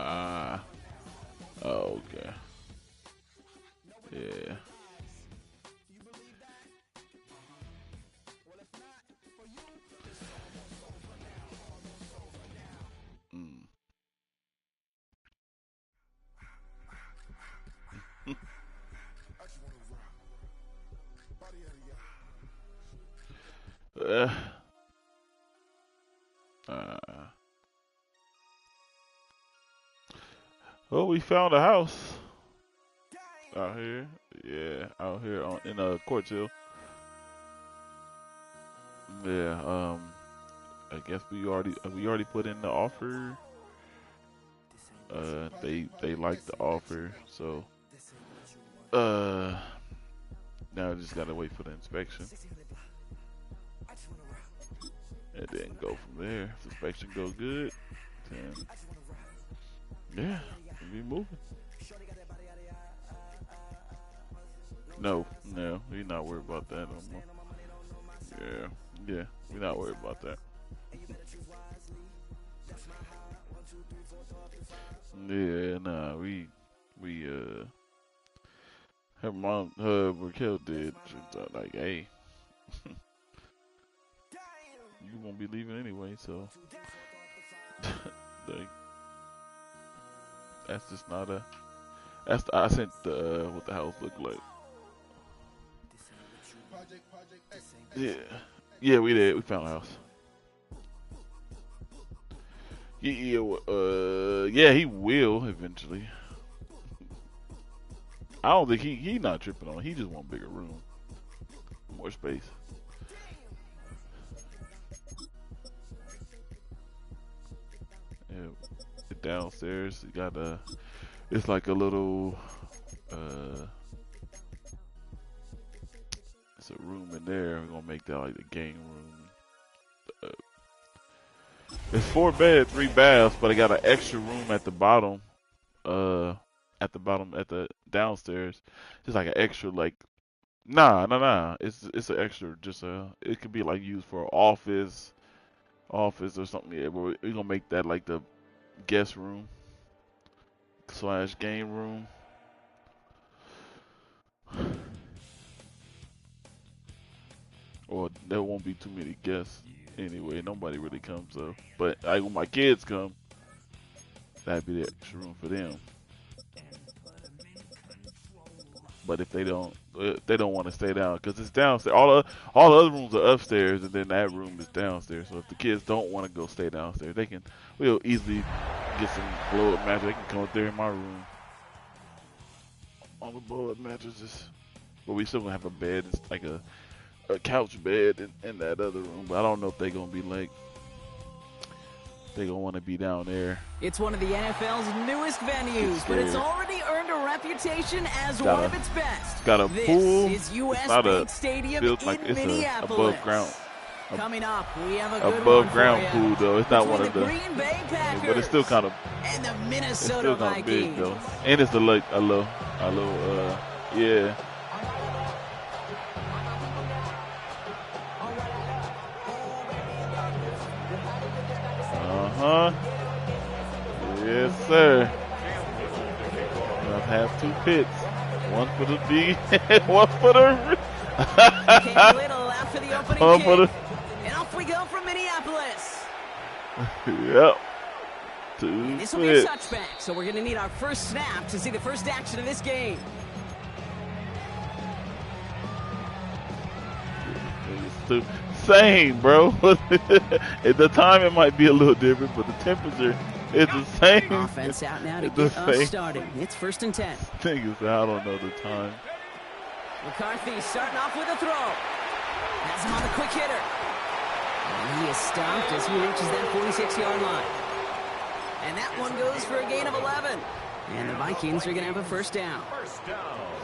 Oh, okay. Yeah. Mm. uh, uh, well, we found a house out here. Yeah, out here in Court Hill. Yeah. I guess we already put in the offer. They like the offer, so now I just gotta wait for the inspection, and then go from there. If the inspection goes good, then yeah, we moving. No, we're not worried about that no more. Yeah, we're not worried about that. Yeah, nah, we her mom, Raquel did. She thought like, hey, you won't be leaving anyway, so like, that's just not a. I sent what the house looked like. Yeah, yeah, we did. We found a house. Yeah, he will eventually. I don't think he not tripping on it. He just want a bigger room, more space. Yeah, downstairs you got it's like a little it's a room in there. We're gonna make that like the game room. It's 4 beds, 3 baths, but I got an extra room at the bottom. At the bottom, at the downstairs, just like an extra like. Nah. It's an extra. Just it could be like used for office or something. Yeah, but we're gonna make that like the guest room / game room. Or there won't be too many guests anyway. Nobody really comes though. But like when my kids come, that'd be the extra room for them. But if they don't want to stay down because it's downstairs. All the other rooms are upstairs, and then that room is downstairs. So if the kids don't want to go stay downstairs, we'll easily get some blow up mattress. They can come up there in my room on the blow up mattresses. But we still gonna have a bed. It's like a couch bed in that other room. But I don't know if they're gonna be like. They gonna want to be down there. It's one of the NFL's newest venues, but it's already earned a reputation as one of its best. Got a pool. This is US Bank Stadium in Minneapolis. Above ground. Coming up, we have a good above one ground for pool though. It's not one of the Green Bay Packers but it's still kind of and the Minnesota Vikings. Big though. And it's a low yeah. Yes, sir. I have 2 pits. One for the B, one for the. Can't wait to laugh for the opening kick. And off we go from Minneapolis. Yep. 2 This will be a touchback, so we're going to need our first snap to see the first action of this game. Same, bro. At the time, it might be a little different, but the temperature is the same. Offense out now to get us started. It's 1st and 10. Thing is, I don't know the time. McCarthy starting off with a throw. Has him on the quick hitter. And he is stopped as he reaches that 46-yard line. And that one goes for a gain of 11. And the Vikings are going to have a first down.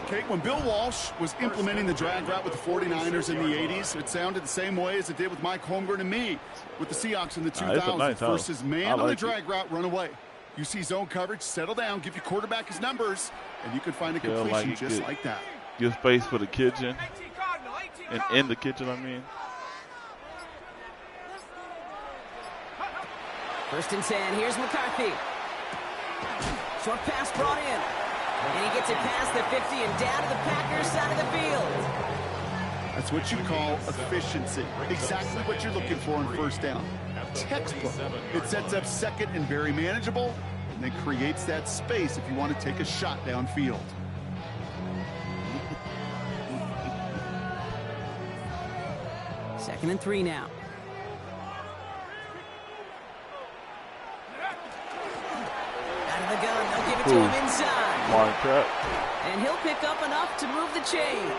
Kate, when Bill Walsh was implementing the drag route with the 49ers in the 80s, it sounded the same way as it did with Mike Holmgren and me with the Seahawks in the 2000s. Nice versus man on the drag route, run away. You see zone coverage, settle down, give your quarterback his numbers, and you can find a completion just like that. Give space for the kitchen. And in the kitchen, I mean. 1st and 10. Here's McCarthy. Short pass brought in. And he gets it past the 50 and down to the Packers side of the field. That's what you call efficiency. Exactly what you're looking for on first down. Textbook. It sets up second and very manageable, and then creates that space if you want to take a shot downfield. Second and 3 now. Out of the gun, they'll give it to him inside. Line trap. And he'll pick up enough to move the chains.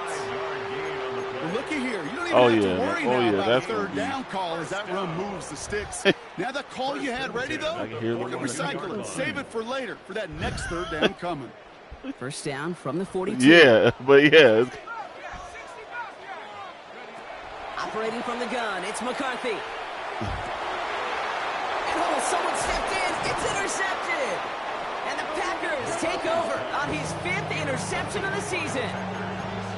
Well, looky here. You don't even have to worry now about a third down call as that run moves the sticks. Now that call you had ready, though, you can recycle it. Save it for later for that next third down coming. First down from the 42. Yeah, but yeah. Operating from the gun, it's McCarthy. And someone stepped in. It's intercepted. And the Packers take over on his 5th interception of the season.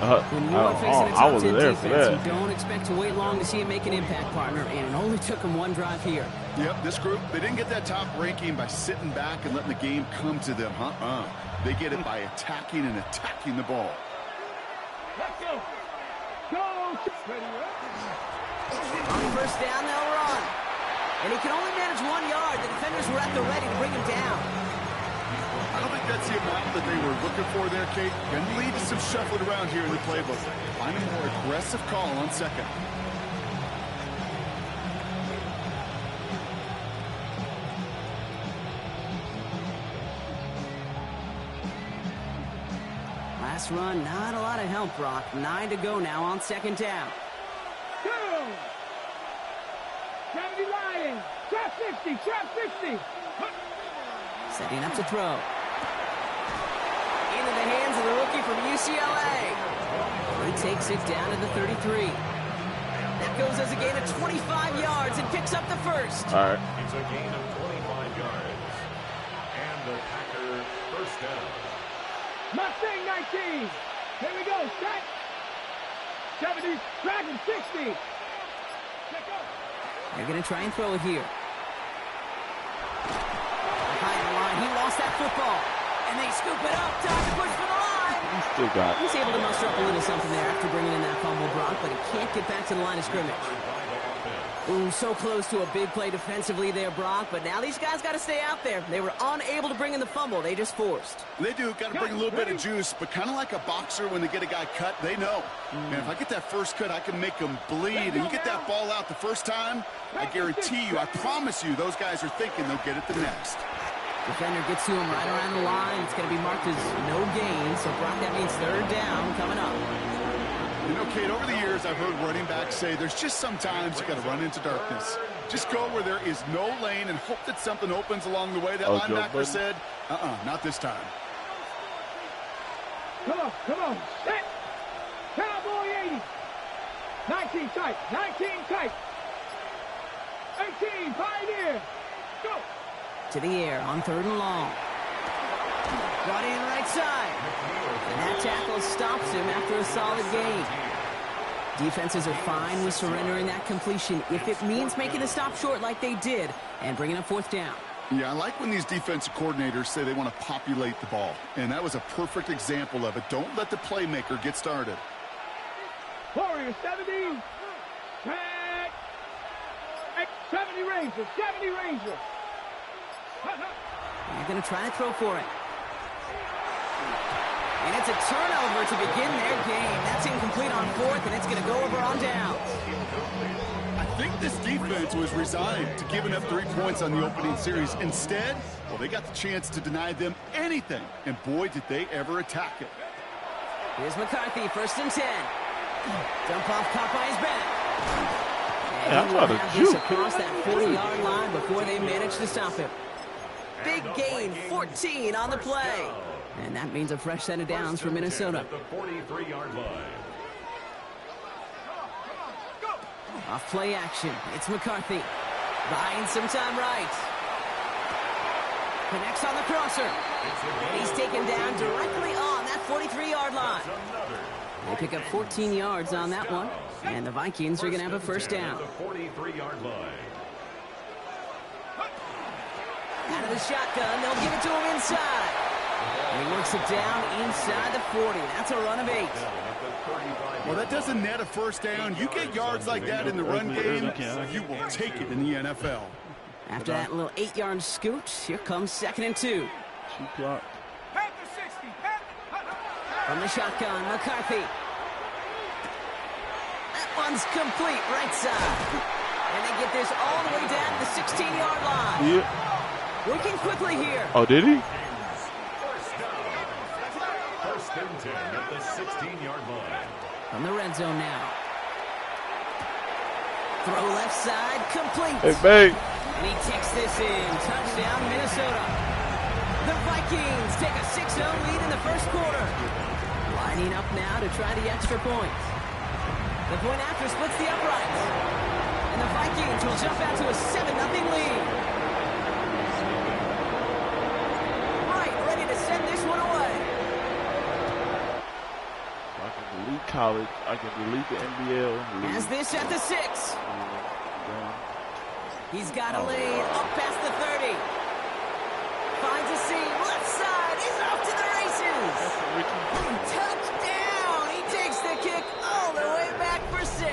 When you are facing a top 10 defense, you don't expect to wait long to see him make an impact, partner, and it only took him one drive here. Yep, this group, they didn't get that top ranking by sitting back and letting the game come to them, They get it by attacking and attacking the ball. Let's go. On first down, they'll run. And he can only manage 1 yard. The defenders were at the ready to bring him down. I don't think that's the amount that they were looking for there, Kate. Can lead to some shuffling around here in the playbook. Find a more aggressive call on second. Last run, not a lot of help, Brock. 9 to go now on second down. 70 Lions, trap 50, trap 50. Setting up to throw. Into the hands of the rookie from UCLA. He takes it down to the 33. That goes as a gain of 25 yards and picks up the first. All right. It's a gain of 25 yards. And the Packer first down. Mustang 19. Here we go, set. 70, Dragon 60. They're going to try and throw it here. Behind the line, he lost that football. And they scoop it up. Time to push for the line. Still got it. He's able to muster up a little something there after bringing in that fumble, Brock, but he can't get back to the line of scrimmage. Ooh, so close to a big play defensively there, Brock, but now these guys got to stay out there. They were unable to bring in the fumble. They just forced. They do. Got to bring a little bit of juice, but kind of like a boxer when they get a guy cut, they know. Man, if I get that first cut, I can make them bleed. And you get that ball out the first time, I guarantee you, I promise you, those guys are thinking they'll get it the next. Defender gets to him right around the line. It's going to be marked as no gain, so Brock, that means third down coming up. You know, Kate, over the years, I've heard running backs say there's just sometimes you got to run into darkness. Just go where there is no lane and hope that something opens along the way. That linebacker said, not this time. Come on, set. Cowboy 80. 19 tight, 19 tight. 18, Pioneer. Go. To the air on third and long. Brought in right side. And that tackle stops him after a solid gain. Defenses are fine with surrendering that completion if it means making the stop short like they did and bringing up fourth down. Yeah, I like when these defensive coordinators say they want to populate the ball. And that was a perfect example of it. Don't let the playmaker get started. Warrior 70. Tag. 70 Ranger, 70 Ranger. They're going to try to throw for it. And it's a turnover to begin their game. That's incomplete on fourth, and it's going to go over on downs. I think this defense was resigned to giving up 3 points on the opening series. Instead, well, they got the chance to deny them anything. And boy, did they ever attack it. Here's McCarthy, first and 10. Dump off caught by his back. And he will have this across that 40-yard line before they manage to stop him. Big gain, 14 on the play. And that means a fresh set of downs for Minnesota. At the 43-yard line. Off play action. It's McCarthy. Buying some time right. Connects on the crosser. And he's taken down directly on that 43-yard line. They pick up 14 yards on that one. And the Vikings are going to have a first down. At the 43-yard line. Out Out of the shotgun, they'll give it to him inside. And he works it down inside the 40. That's a run of 8. Well, that doesn't net a first down. You get yards like that in the run game, you will take it in the NFL. After that little 8-yard scoot, here comes 2nd and 2. She clocked. From the shotgun, McCarthy. That one's complete, right side. And they get this all the way down to the 16-yard line. Yeah. Working quickly here. Oh, did he? First and 10 at the 16-yard line. From the red zone now. Throw left side, complete. Hey, babe. And he takes this in. Touchdown, Minnesota. The Vikings take a 6-0 lead in the first quarter. Lining up now to try the extra point. The point after splits the uprights. And the Vikings will jump out to a 7-0 lead. Right, ready to send this one away. I can delete college. I can delete the NBL. Has this at the 6. He's got a lane up past the 30. Finds a seam, left side, he's off to the races. Touchdown! He takes the kick all the way back for 6.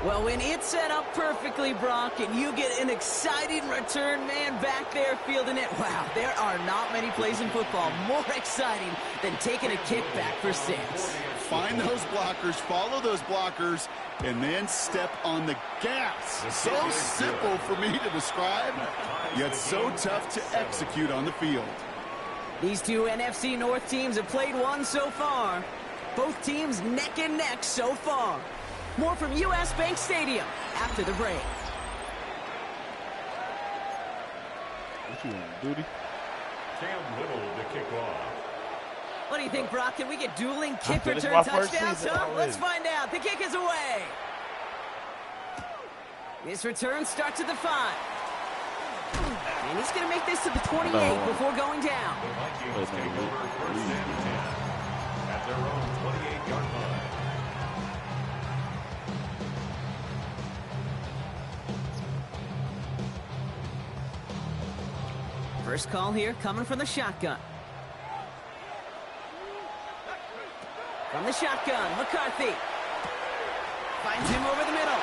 Well, when it's set up perfectly, Brock, and you get an exciting return man back there fielding it, wow, there are not many plays in football more exciting than taking a kick back for 6. Find those blockers, follow those blockers, and then step on the gas. So simple for me to describe, yet so tough to execute on the field. These two NFC North teams have played one so far. Both teams neck and neck so far. More from U.S. Bank Stadium after the break. What you on, duty? Cam Little to kick off. What do you think, Brock? Can we get dueling kick This is return my first touchdowns? season Huh? already. Let's find out. The kick is away. This return starts at the 5. And he's going to make this to the 28 before going down. The Vikings take over first and 10 at their own 28-yard line. First call here coming from the shotgun. From the shotgun, McCarthy finds him over the middle.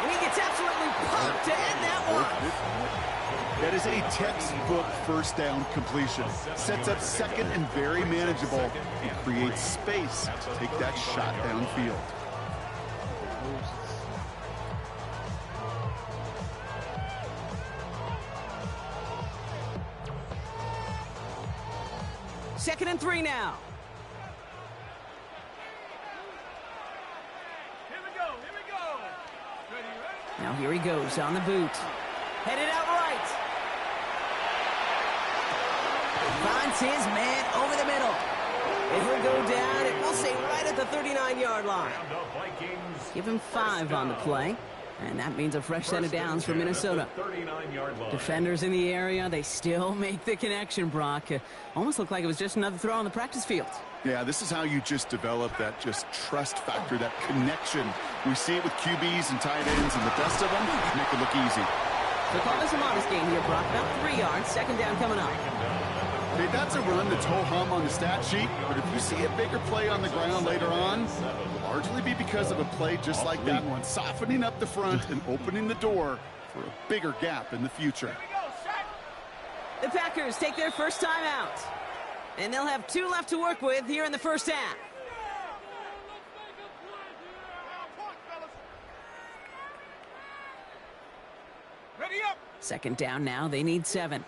And he gets absolutely pumped to end that one. That is a textbook first down completion. Sets up second and very manageable. And creates space to take that shot downfield. Second and 3 now. Now here he goes on the boot. Headed out right. Finds his man over the middle. And he'll go down, and we'll say right at the 39-yard line. And the Vikings Give him 5 on the play. And that means a fresh set of downs for Minnesota. 39-yard line. Defenders in the area, they still make the connection, Brock. Almost looked like it was just another throw on the practice field. Yeah, this is how you just develop that just trust factor, that connection. We see it with QBs and tight ends, and the best of them make it look easy. So call this a modest game here, Brock. About 3 yards, second down coming up. Okay, that's a run that's ho-hum on the stat sheet, but if you see a bigger play on the ground later on, it'll largely be because of a play just like that one, softening up the front and opening the door for a bigger gap in the future. The Packers take their first time out. And they'll have 2 left to work with here in the first half. Ready up. Second down now, they need 7.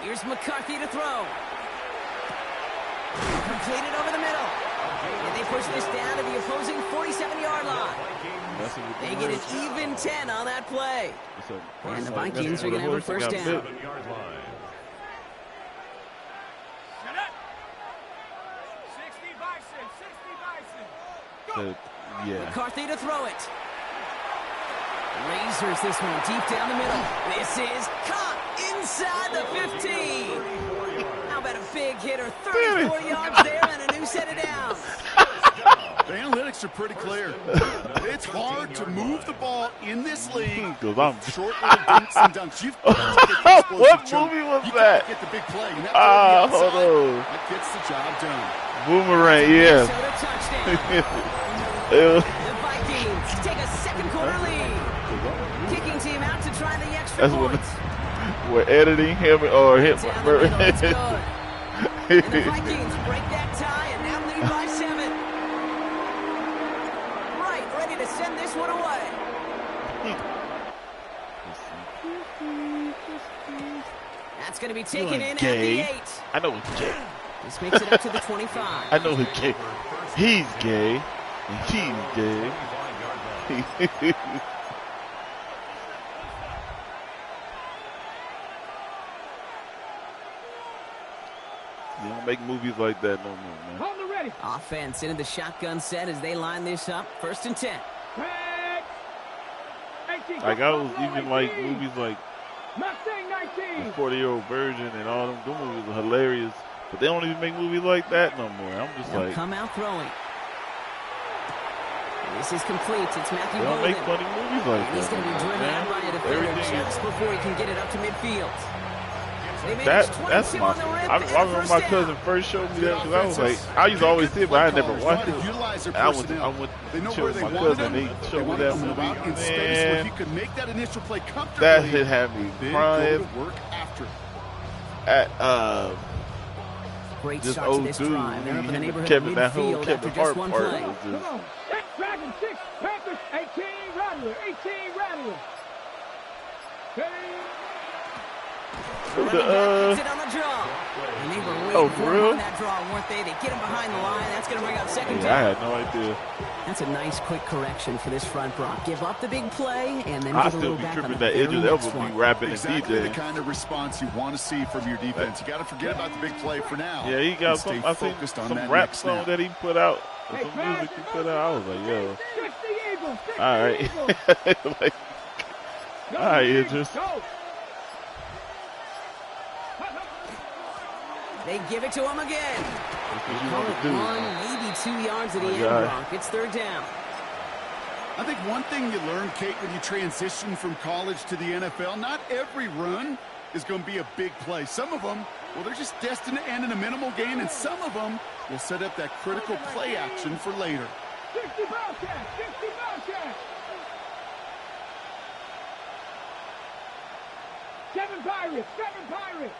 Here's McCarthy to throw. Completed over the middle. And they push this down to the opposing 47-yard line. They get an even 10 on that play. And the Vikings are going to have a first down. 7-yard line. Yeah. McCarthy to throw it. Lasers this one deep down the middle. This is caught inside the 15. How about a big hitter? 34 yards there and a new set of are pretty clear. It's hard to move the ball in this league. Because I'm Short little dinks and dunks. You've got to get the explosive What jump. movie was You that? gotta get the big play. And that Ah, play on the hold on. outside, that gets the job done. Boomerang, yeah. Minnesota touchdown. It was- The Vikings take a second quarter lead. Kicking team out to try the extra That's what points. we're editing him or him. Down the middle, it's good. And the Vikings break that tie and now lead by 7. Right, ready to send this one away. That's going to be taken in at the Gay. 8. I know it's gay. This makes it up to the 25. I know he's gay. He's gay. And he's gay. They don't make movies like that no more, man. Hold the ready. Offense into the shotgun set as they line this up. 1st and 10. Back. 18. Like I was even like movies like Mustang 19. the 40-year-old virgin and all them movies are hilarious, but they don't even make movies like that no more. I'm just They'll like, come out throwing. This is complete. It's Matthew they don't make Golden. funny movies like And he's that. going to be driven man. out by a defender Everything just before he can get it up to midfield. They managed that's 22 my. on the rim I and remember first my down. cousin first showed me that because I was like, I used to always see it, but I had never watched it. Utilize their I went personnel. They know chill where with they my wanted cousin. him. And he They showed me wanted that him to movie. route in space where he Man, could make that initial play comfortably. that shit had me Then go crying to work after. at Great this start to old this dude. drive. They're up in the neighborhood Kevin, of that whole midfield Kevin after just Hart one part play. was Come just. on. 6 Dragon 6. Panthers 18. Rattler. 18. Rattler. Hey. The running back gets it on the draw. And they were waiting for for him real? on that draw, weren't they? They get him behind the line. That's going to bring up 2nd Yeah, I down. had no idea. That's a nice quick correction for this front block. Give up the big play and then I get a still little be back on tripping the that very Idris next Elba one. be rapping and Exactly the DJing. kind of response you want to see from your defense. You got to forget about the big play for now. Yeah, he got and some. stay I seen focused on some that rap next song snap. that he put out. Hey, Some music he put out. I was like, yo, 60 Eagles. 60 all right, Eagles. like, Go, all right, Eagles, Idris. Go. They give it to him again. That's what you Call want it to do. 1, maybe 2 yards at the My end, God. Gronk. It's 3rd down. I think one thing you learn, Kate, when you transition from college to the NFL, not every run is going to be a big play. Some of them, well, they're just destined to end in a minimal gain, and some of them will set up that critical play action for later. 60 Bobcats. 60 Bobcats. 7 Pirates. 7 Pirates.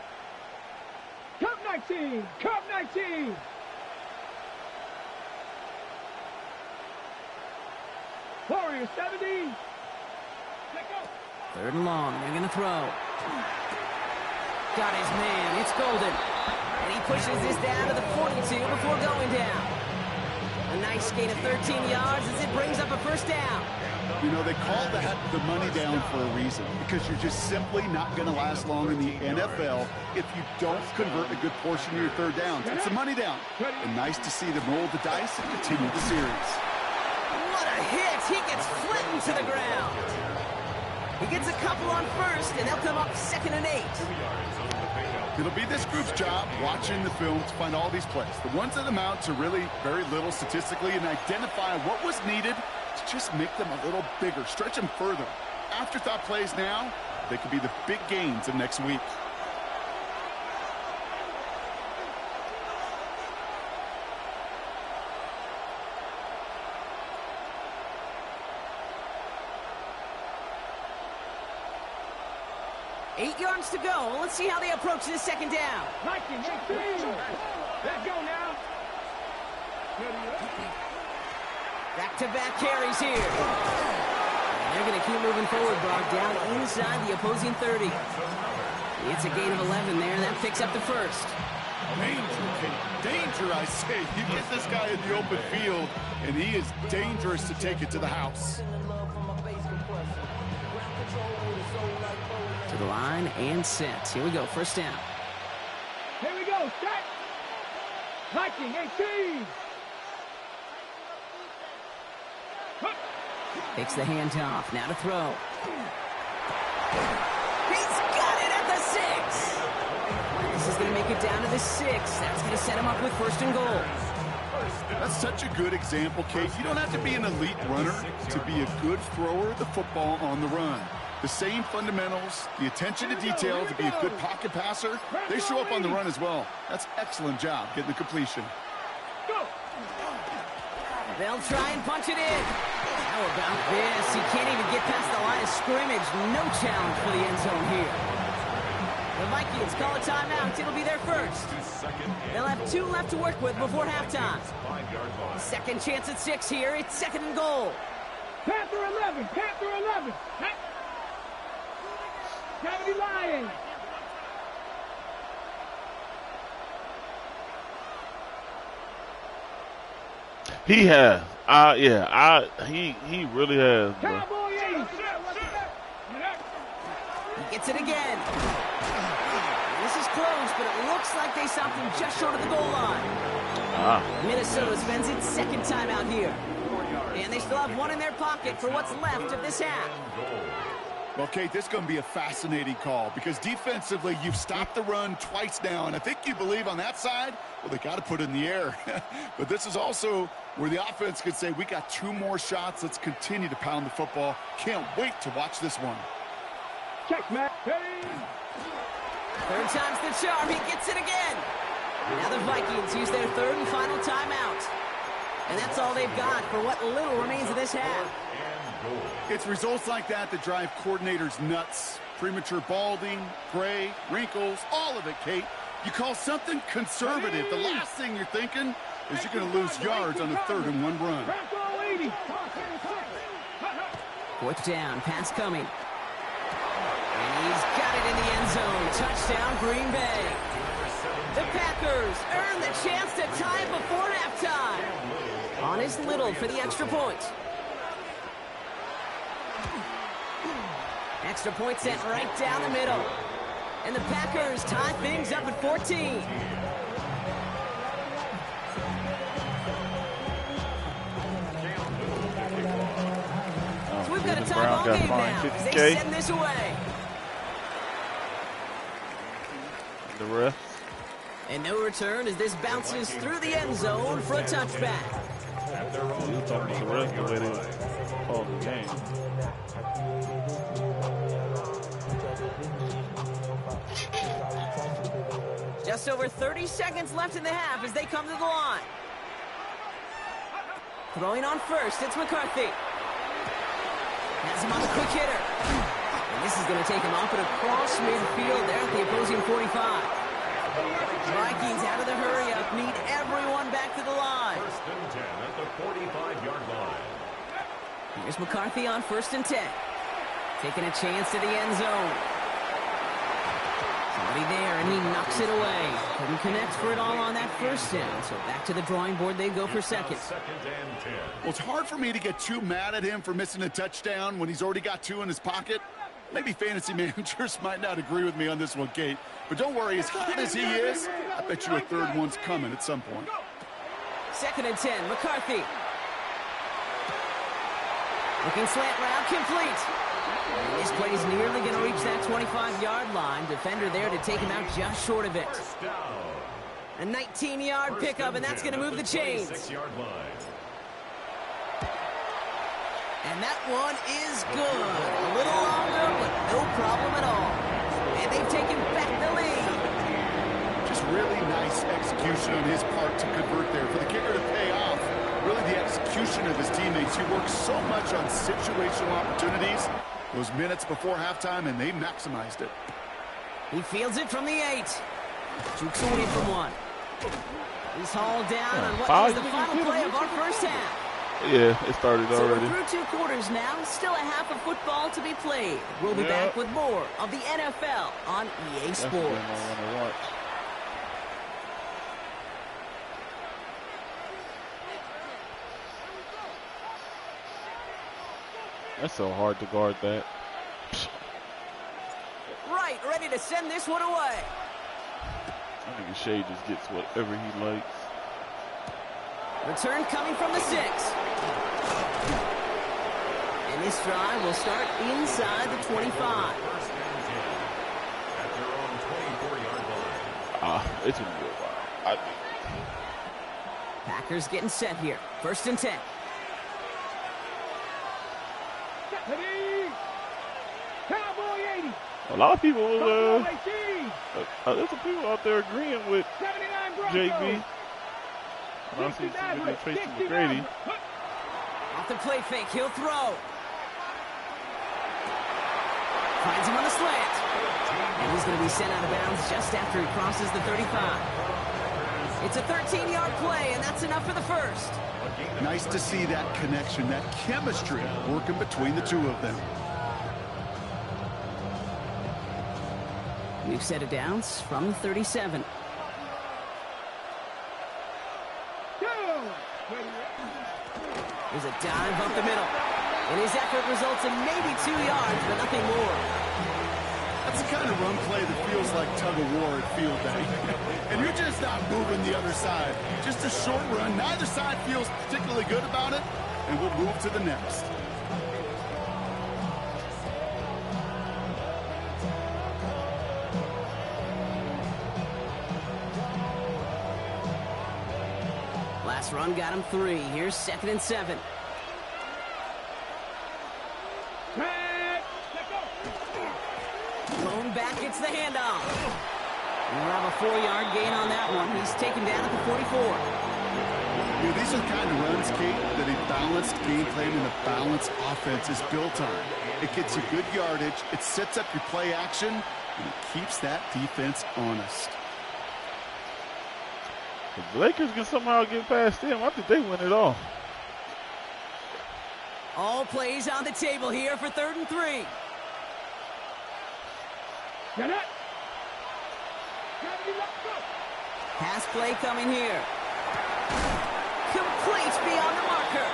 Cup 19. Cup 19. Warriors 70. Let go. 3rd and long. They're going to throw. Got his man. It's Golden. And he pushes this down to the 42 before going down. A nice gain of 13 yards as it brings up a 1st down. You know, they call that the money down for a reason, because you're just simply not going to last long in the NFL if you don't convert a good portion of your 3rd downs. It's a money down. And nice to see them roll the dice and continue the series. What a hit! He gets flattened to the ground. He gets a couple on 1st, and they'll come up 2nd and 8. It'll be this group's job watching the film to find all these plays. The ones that amount to really very little statistically, and identify what was needed to just make them a little bigger, stretch them further. Afterthought plays now, they could be the big gains of next week. Eight yards to go. Let's see how they approach this 2nd down. 19, 18. Let's go now. Back-to-back carries here. And they're going to keep moving forward, Brock, down inside the opposing 30. It's a gain of 11 there. That picks up the 1st. Danger, I say. You get this guy in the open field, and he is dangerous to take it to the house. To the line and set. Here we go. 1st down. Here we go. Set. Viking 18. Takes the handoff. Now to throw. He's got it at the 6. This is going to make it down to the 6. That's going to set him up with 1st and goal. That's such a good example, Kate. You don't have to be an elite runner to be a good thrower of the football on the run. The same fundamentals, the attention to detail to be a good pocket passer, they show up on the run as well. That's excellent job getting the completion. They'll try and punch it in. How about this? He can't even get past the line of scrimmage. No challenge for the end zone here. The Vikings call a timeout. It'll be their first. They'll have 2 left to work with before halftime. Second chance at 6 here. It's 2nd and goal. Panther 11. Panther 11. Cavity Lions. He has. He really has, bro. Cowboy 80. He gets it again. This is close, but it looks like they stopped him just short of the goal line. Minnesota spends its 2nd timeout here. And they still have 1 in their pocket for what's left of this half. Well, Kate, this is going to be a fascinating call because defensively, you've stopped the run twice now, and I think you believe on that side, well, they got to put it in the air. But this is also where the offense could say, we got 2 more shots. Let's continue to pound the football. Can't wait to watch this one. Check, Matt. Hey. 3rd time's the charm. He gets it again. Now the Vikings use their 3rd and final timeout. And that's all they've got for what little remains of this half. It's results like that that drive coordinators nuts. Premature balding, gray, wrinkles, all of it, Kate. You call something conservative. The last thing you're thinking is you're going to lose yards on a 3rd and 1 run. 4th down, pass coming. And he's got it in the end zone. Touchdown, Green Bay. The Packers earn the chance to tie it before halftime. Honest Little for the extra point. Extra point sent right down the middle. And the Packers tie things up at 14. So we've got a tie ball game now as they send this away. The ref. And no return as this bounces through the end zone for a touchback. You talking to the ref the way they called the game. Just over 30 seconds left in the half as they come to the line. Throwing on first, it's McCarthy. Has him on the quick hitter. And this is going to take him off and across midfield there at the opposing 45. Vikings out of the hurry-up need everyone back to the line. 1st and 10 at the 45-yard line. Here's McCarthy on 1st and 10. Taking a chance to the end zone. Somebody there, and he knocks it away. Couldn't connect for it all on that 1st down, so back to the drawing board they go for 2nd. 2nd and 10. Well, it's hard for me to get too mad at him for missing a touchdown when he's already got 2 in his pocket. Maybe fantasy managers might not agree with me on this one, Kate. But don't worry, as hot as he is, I bet you a 3rd one's coming at some point. 2nd and 10, McCarthy. Looking slant route, complete. And this play is nearly going to reach that 25-yard line. Defender there to take him out just short of it. A 19-yard pickup, and that's going to move the chains. 6-yard line. And that one is good. A little longer, but no problem at all. And they've taken back the lead. Just really nice execution on his part to convert there. For the kicker to pay off, really the execution of his teammates. He works so much on situational opportunities. Those minutes before halftime, and they maximized it. He fields it from the 8. Jukes away from 1. He's hauled down on what was the final play of our 1st half. Yeah, it started So already. we're through 2 quarters now. Still a half of football to be played. We'll be back with more of the NFL on EA That's the Sports. game I want to watch. That's so hard to guard that. Right, ready to send this one away. I think Shea just gets whatever he likes. Return coming from the 6. And this drive will start inside the 25. 1st and 10 at their own 24-yard line. It's going to be a while. Packers getting set here. 1st and 10. Ready. Cowboy 80. A lot of people will, Cowboy 18. there's some people out there agreeing with 79 Broncos. JB. And I see some video Tracy McGrady. Off the play fake, he'll throw. Finds him on the slant. And he's going to be sent out of bounds just after he crosses the 35. It's a 13-yard play, and that's enough for the first. Nice to see that connection, that chemistry working between the two of them. We've set it downs from the 37. There's a dive up the middle. And his effort results in maybe 2 yards, but nothing more. That's the kind of run play that feels like tug-of-war at field day. And you're just not moving the other side. Just a short run. Neither side feels particularly good about it, and we'll move to the next. Last run got him 3. Here's 2nd and 7. Blown back, it's the handoff. And we'll have a 4-yard gain on that one. He's taken down at the 44. You know, these are the kind of runs, Kate, that a balanced game plan and a balanced offense is built on. It gets you good yardage, it sets up your play action, and it keeps that defense honest. If the Lakers can somehow get past them, I think they win it all. All plays on the table here for 3rd and 3. Get it. Pass play coming here. Complete beyond the marker.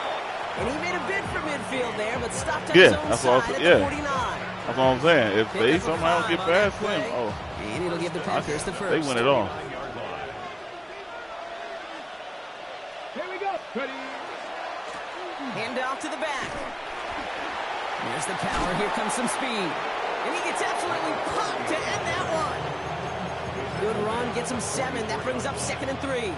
And he made a bid for midfield there, but stopped on his own side at the 49. That's what I'm saying. If they somehow get past them, and it'll give the Packers the first. They win it all. Here we go. Ready. Hand off to the back. There's the power. Here comes some speed. And he gets absolutely popped to end that one. Good run. Gets him 7. That brings up 2nd and 3.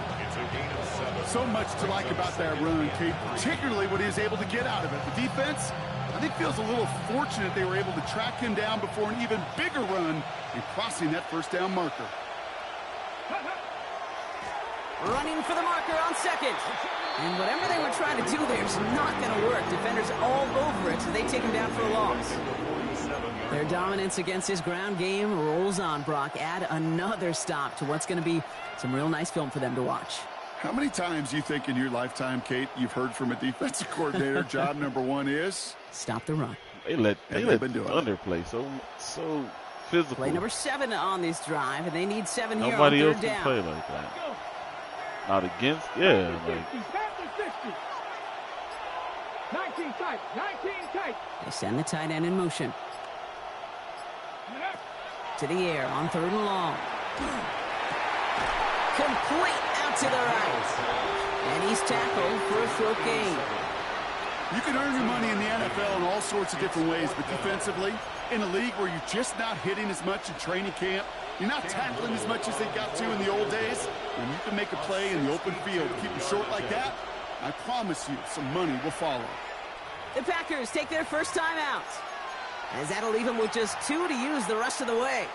So much to like about that run, Kate, particularly what he was able to get out of it. The defense, I think, feels a little fortunate they were able to track him down before an even bigger run and crossing that 1st down marker. Running for the marker on 2nd. And whatever they were trying to do there is not going to work. Defenders all over it, so they take him down for a loss. Their dominance against his ground game rolls on, Brock. Add another stop to what's going to be some real nice film for them to watch. How many times you think in your lifetime, Kate, you've heard from a defensive coordinator, job number 1 is? Stop the run. They let Thunder play so physical. Play number 7 on this drive, and they need 7 here on 3rd down. Nobody else can play like that. Not against, yeah. Like. 19 tight, 19 tight. They send the tight end in motion. To the air on 3rd and long. Complete out to the right. And he's tackled for a short gain. You can earn your money in the NFL in all sorts of different ways, but defensively, in a league where you're just not hitting as much in training camp, you're not tackling as much as they got to in the old days, when you can make a play in the open field, keep them short like that, I promise you some money will follow. The Packers take their first time out, as that'll leave them with just 2 to use the rest of the way.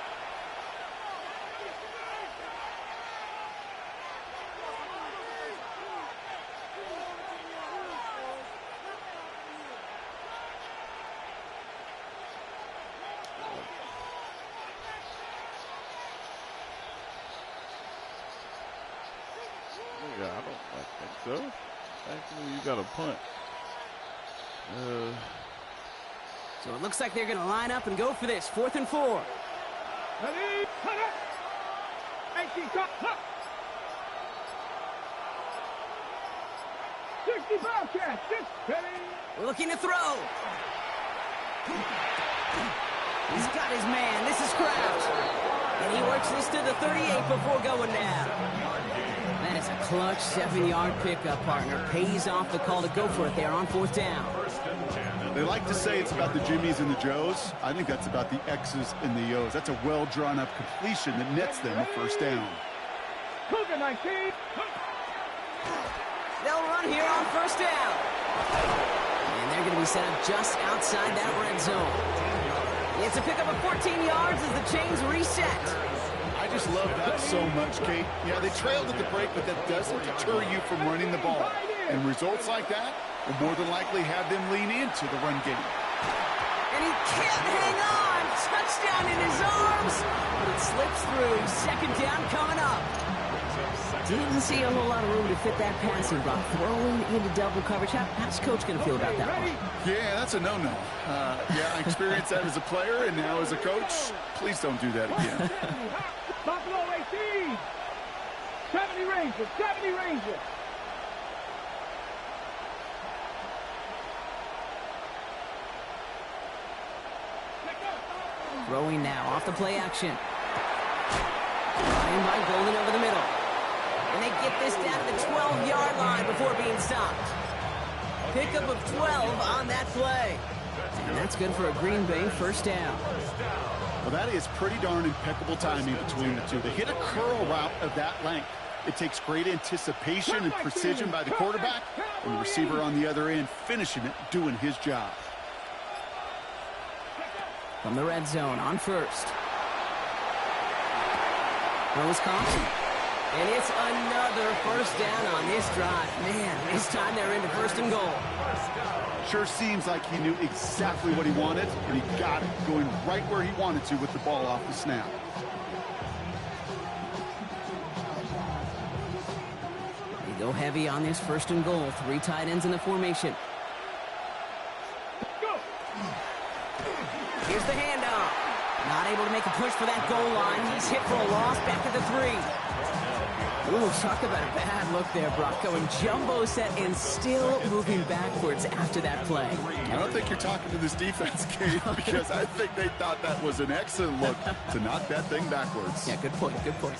Yeah, I think so. Actually, you got a punt. So it looks like they're going to line up and go for this. 4th and 4. Ready. Cut it. 18 cut. 65 catch. Ready. Looking to throw. He's got his man. This is Crouch. And he works this to the 38 before going down. That is a clutch 7-yard pickup, partner. Pays off the call to go for it there on 4th down. They like to say it's about the Jimmies and the Joes. I think that's about the X's and the O's. That's a well-drawn-up completion that nets them a 1st down. Cougar 19. first down. And they're going to be set up just outside that red zone. It's a pickup of 14 yards as the chains reset. I just love that so much, Kate. Yeah, they trailed at the break, but that doesn't deter you from running the ball. And results like that will more than likely have them lean into the run game. And he can't hang on. Touchdown in his arms. But it slips through. Second down coming up. Didn't see a whole lot of room to fit that passing block. Throwing into double coverage. How's Coach going to feel about that one? Yeah, that's a no-no. Yeah, I experienced that as a player, and now as a coach, please don't do that again. Buffalo 18. 70 Rangers. 70 Rangers. Throwing now off the play action. Ryan by Golden over the middle. And they get this down to the 12-yard line before being stopped. Pickup of 12 on that play. And that's good for a Green Bay first down. Well, that is pretty darn impeccable timing between the two. They hit a curl route of that length. It takes great anticipation and precision by the quarterback, and the receiver on the other end finishing it, doing his job. From the red zone on first. Throws Thompson. And it's another first down on this drive. Man, this time they're into first and goal. Sure seems like he knew exactly what he wanted, and he got it, going right where he wanted to with the ball off the snap. They go heavy on this first and goal. 3 tight ends in the formation. Here's the handoff. Not able to make a push for that goal line. He's hit for a loss back at the 3. Ooh, talk about a bad look there, Brock. Going jumbo set and still moving backwards after that play. I don't think you're talking to this defense, Kate, because I think they thought that was an excellent look to knock that thing backwards. Yeah, good point, good point.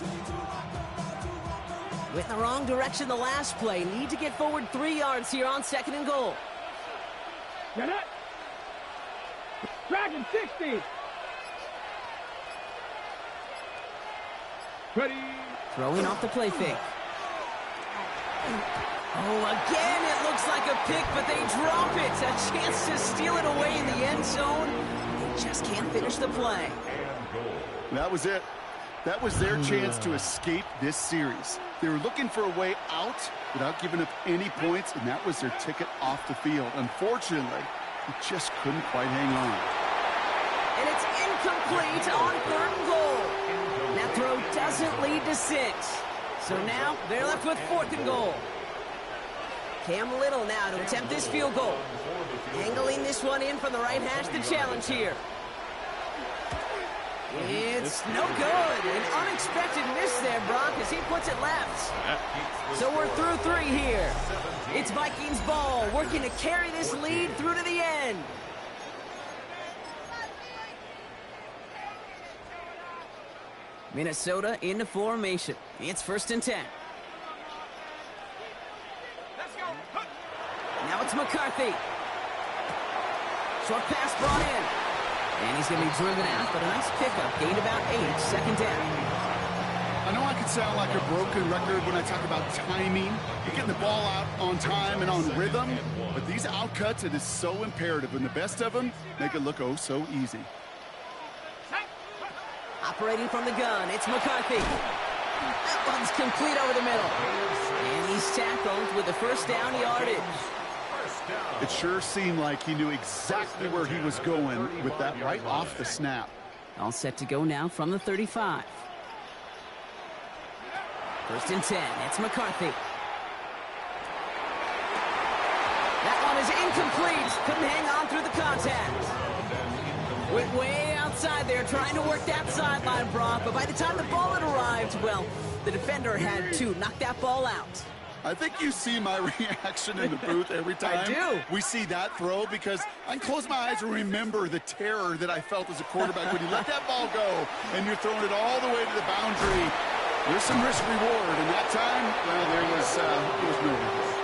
Went in the wrong direction the last play. Need to get forward 3 yards here on second and goal. Get it. Dragon 60. Ready. Throwing off the play fake. Oh, again, it looks like a pick, but they drop it. A chance to steal it away in the end zone. They just can't finish the play. That was it. That was their chance to escape this series. They were looking for a way out without giving up any points, and that was their ticket off the field. Unfortunately, they just couldn't quite hang on. And it's incomplete on third and goal. That throw doesn't lead to 6. So now they're left with fourth and goal. Cam Little now to attempt this field goal. Angling this one in from the right hash, the challenge here. It's no good. An unexpected miss there, Brock, as he puts it left. So we're through 3 here. It's Vikings ball, working to carry this lead through to the end. Minnesota into formation. It's 1st and 10. Now it's McCarthy. Short pass brought in. And he's going to be driven out, but a nice pickup. Gained about 8, second down. I know I could sound like a broken record when I talk about timing, getting the ball out on time and on rhythm, but these outcuts, it is so imperative, and the best of them make it look oh so easy. Operating from the gun, it's McCarthy. That one's complete over the middle. And he's tackled with the first down yardage. It sure seemed like he knew exactly where he was going with that right off the snap. All set to go now from the 35. 1st and 10, it's McCarthy. That one is incomplete. Couldn't hang on through the contact. Went way outside there trying to work that sideline, Brock, but by the time the ball had arrived, well, the defender had to knock that ball out. I think you see my reaction in the booth every time I do. we see that throw, because I can close my eyes and remember the terror that I felt as a quarterback when you let that ball go and you're throwing it all the way to the boundary. There's some risk reward, and that time, well, there was no risk.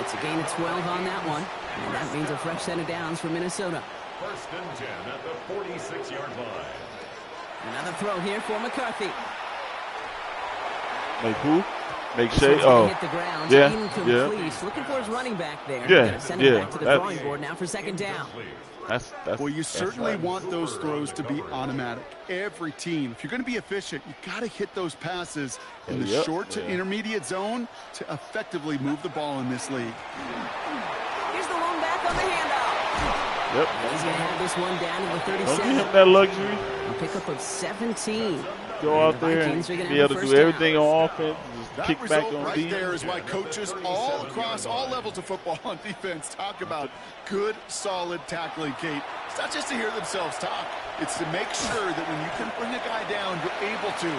It's a gain of 12 on that one, and that means a fresh set of downs for Minnesota. 1st and 10 at the 46-yard line. Another throw here for McCarthy. Like who? Make This Shea. one's gonna Oh, hit the ground. yeah, Incomplete. yeah. Looking for his running back there. Yeah, Gonna send him yeah, back to the that's- drawing board now for second down. That's Well, you that's certainly right. want those throws to be automatic. Every team, if you're going to be efficient, you got to hit those passes in the Yep, short to yeah. intermediate zone to effectively move the ball in this league. Here's the lone back on the handoff. Yep. He's going to have this one down to the Don't give 37. him that luxury. A pickup of 17. Go out The there and Vikings are gonna be have able a to first do down. everything on offense. Just That kick back result on right defense. there is why coaches all across all levels of football on defense talk about good, solid tackling, Kate. It's not just to hear themselves talk. It's to make sure that when you can bring a guy down, you're able to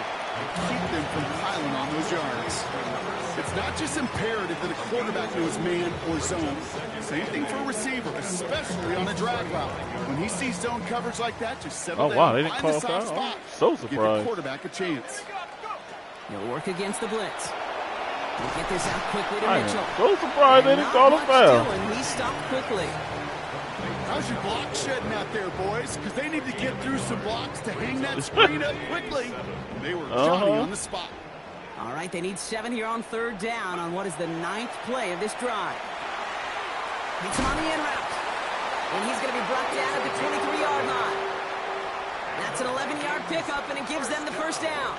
keep them from piling on those yards. It's not just imperative that a quarterback knows man or zone. Same thing for a receiver, especially on a drag route. When he sees zone coverage like that, just settle Oh, down, wow, they didn't find call the a soft foul. spot. So Give your surprised. quarterback a chance. He'll work against the blitz. We'll get this out quickly to I Mitchell. am so surprised they And didn't not call a much foul. doing. He stopped quickly. How's your block shedding out there, boys? Because they need to get through some blocks to hang that screen up quickly. They were Johnny on the spot. All right, they need 7 here on third down on what is the 9th play of this drive. Hits him on the in route. And he's going to be brought down at the 23-yard line. That's an 11-yard pickup, and it gives them the first down.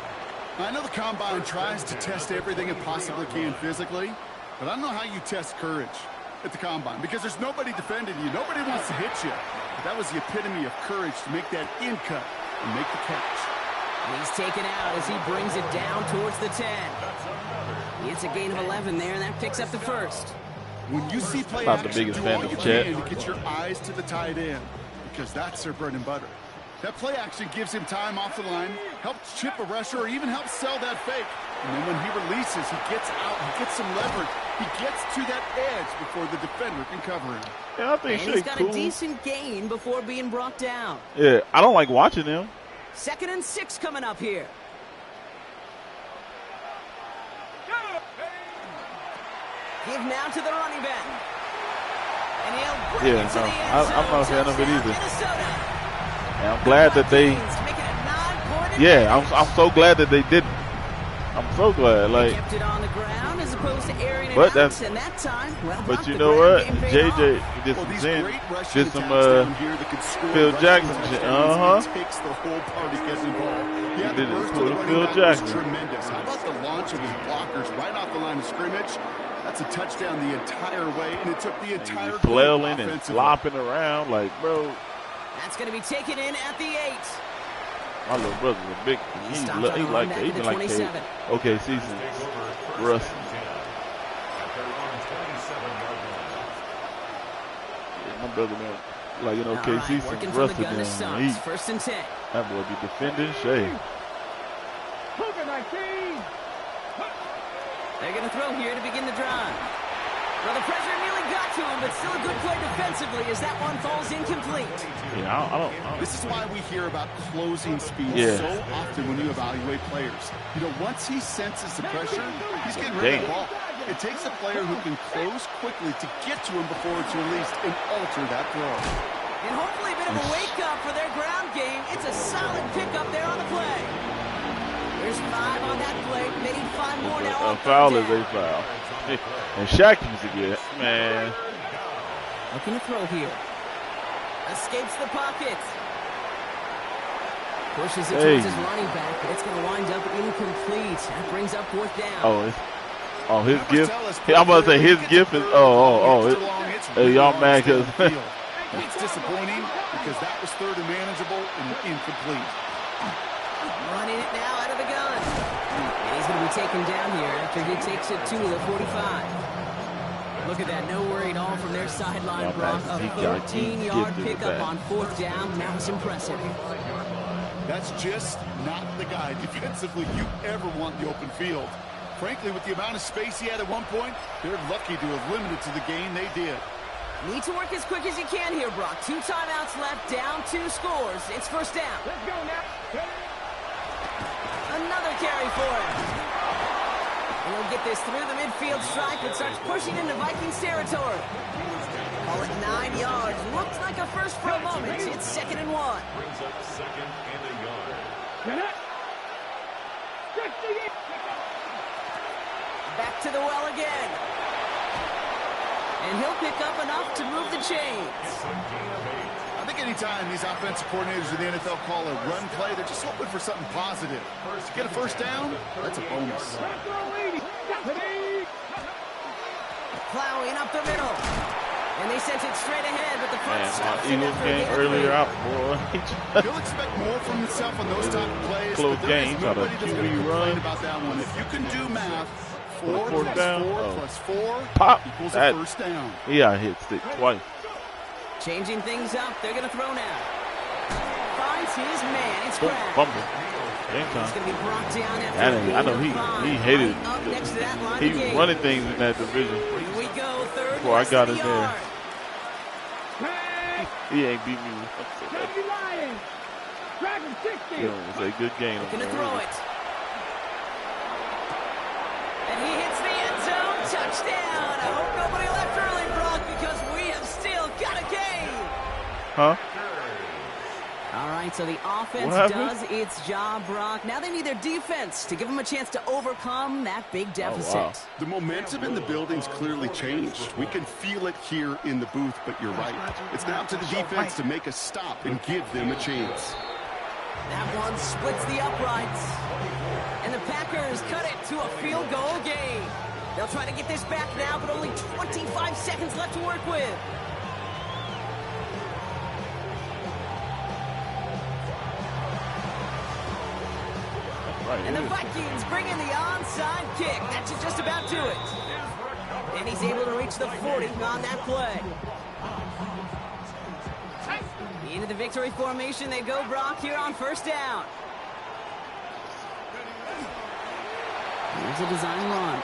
I know the Combine tries to test everything it possibly can physically, but I don't know how you test courage at the Combine because there's nobody defending you. Nobody wants to hit you. But that was the epitome of courage to make that in cut and make the catch. He's taken out as he brings it down towards the 10. It's a gain of 11 there, and that picks up the first. When you see play Not the action, biggest do fan all of you Chet. can to get your eyes to the tight end because that's their bread and butter. That play action gives him time off the line, helps chip a rusher, or even helps sell that fake. And then when he releases, he gets out, he gets some leverage. He gets to that edge before the defender can cover him. Yeah, I think And he's Shea got cool. a decent gain before being brought down. Yeah, I don't like watching him. 2nd and 6 coming up here. Give now to the running back. And he'll bring Yeah, it to no, the end zone. I'm not a fan of it Touchdown, either. Minnesota. And I'm glad that they. Vikings make it a 9-point Yeah, advantage. I'm so glad that they didn't. I'm so glad. They Like, kept it on the ground as opposed to airing it But out, that's- and that time, well, but Brock, you the know ground what? game paid JJ off. did Well, some these Zen, great rushing did some attacks down here that could score Phil rushing Jackson shit. touchdowns. It takes the whole party getting involved. Yeah, He the did it burst for of the the running Phil back Jackson. was tremendous. How about the launch of his blockers right off the line of scrimmage? That's a touchdown the entire way, and it took the entire group flailing and offensively. flopping around. Like, bro, That's going to be taken in at the 8. my little brother's a big. He Stopped like on the run back he at the been like 27. okay, season. Russ. My brother man, like All okay, right, season working from the Russ gun to down. start. He, 1st and 10. that boy be defending Shea. Cougar 19. They're going to throw here to begin the drive. Well, the pressure nearly got to him, but still a good play defensively as that one falls incomplete. Yeah, I don't. This is why we hear about closing speed Yeah. so often when you evaluate players. You know, once he senses the pressure, he's getting rid of the ball. It takes a player who can close quickly to get to him before it's released and alter that throw. And hopefully a bit of a wake-up for their ground game. It's a solid pickup there on the play. There's 5 on that play. They need 5 more now. A on foul third is a down. foul. And Shaq used to get, man. Looking to throw here. Escapes the pocket. Pushes it Hey. towards his running back, but it's going to wind up incomplete. That brings up 4th down. His gift. I'm about to say his gift is. Hey, y'all mad because It's disappointing because that was 3rd and manageable and incomplete. Running it now out of the gun. And he's going to be taken down here after he takes it to the 45. Look at that, no worry at all from their sideline, Brock. A He got 13-yard gifted with pickup that. on 4th down. That was impressive. That's just not the guy defensively you ever want in the open field. Frankly, with the amount of space he had at one point, they're lucky to have limited to the gain they did. Need to work as quick as you can here, Brock. 2 timeouts left, down 2 scores. It's 1st down. Let's go now. Another carry for him. And he'll get this through the midfield stripe and starts pushing into Vikings territory. Call it 9 yards. Looks like a first for a moment. It's 2nd and 1. Brings up 2nd and a yard. Get it. Stretch the Back to the well again. And he'll pick up enough to move the chains. I think anytime these offensive coordinators in the NFL call a run play, they're just hoping for something positive. To get a first down, that's a bonus. Plowing up the middle. And they sent it straight ahead, but the front Man, stops my it Eagles after a game gain of earlier 3. out, boy. He'll expect more from himself on those type of plays, Close but there is game, try to nobody that's going to QB complain run. about that one. If you can do math, 4 fourth plus down? 4 Oh. plus 4 Pop. equals That- a first down. Yeah, I hit stick twice. Changing things up. They're going to throw now. Finds his man. It's Boom, grabbed. fumble. Game He's time. going to be brought down after I know gain of 5. he hated Right up next to that line he of was game. running things in that division. Here we go. Third. Before I less got than in a there. yard. He ain't beat me once. So that's, Heavy Lions. Dragon 60. you know, it's a good game. Looking to throw it. And he hits the end zone. Touchdown. I hope nobody left early, Brock, because we have still got a game. Huh? All right, so the offense What happened? does its job, Brock. Now they need their defense to give them a chance to overcome that big deficit. wow. The momentum in the building's clearly changed. We can feel it here in the booth, but you're right. It's now to the defense to make a stop and give them a chance. That one splits the uprights. And the Packers cut it to a field goal game. They'll try to get this back now, but only 25 seconds left to work with. Right. And the Vikings bring in the onside kick. That should just about do it. And he's able to reach the 40 on that play. Into the victory formation they go, Brock, here on first down. Here's a design run.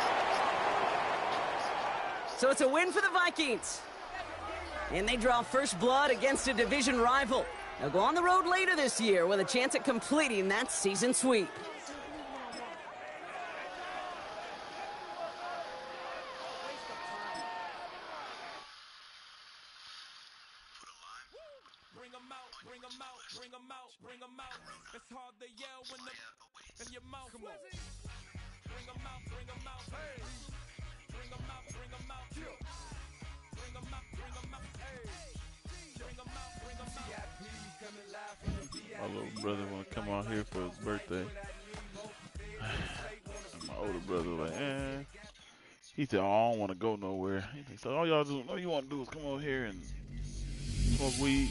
So it's a win for the Vikings. And they draw first blood against a division rival. They'll go on the road later this year with a chance at completing that season sweep. Bring 'em out. It's hard to yell when the in your mouth. Come on. Bring 'em out. Hey. Bring 'em out. Bring 'em out. Hey. Bring 'em out. My little brother want to come out here for his birthday. And my older brother like, he said, oh, I don't want to go nowhere. He said, all you want to do is come over here and smoke weed.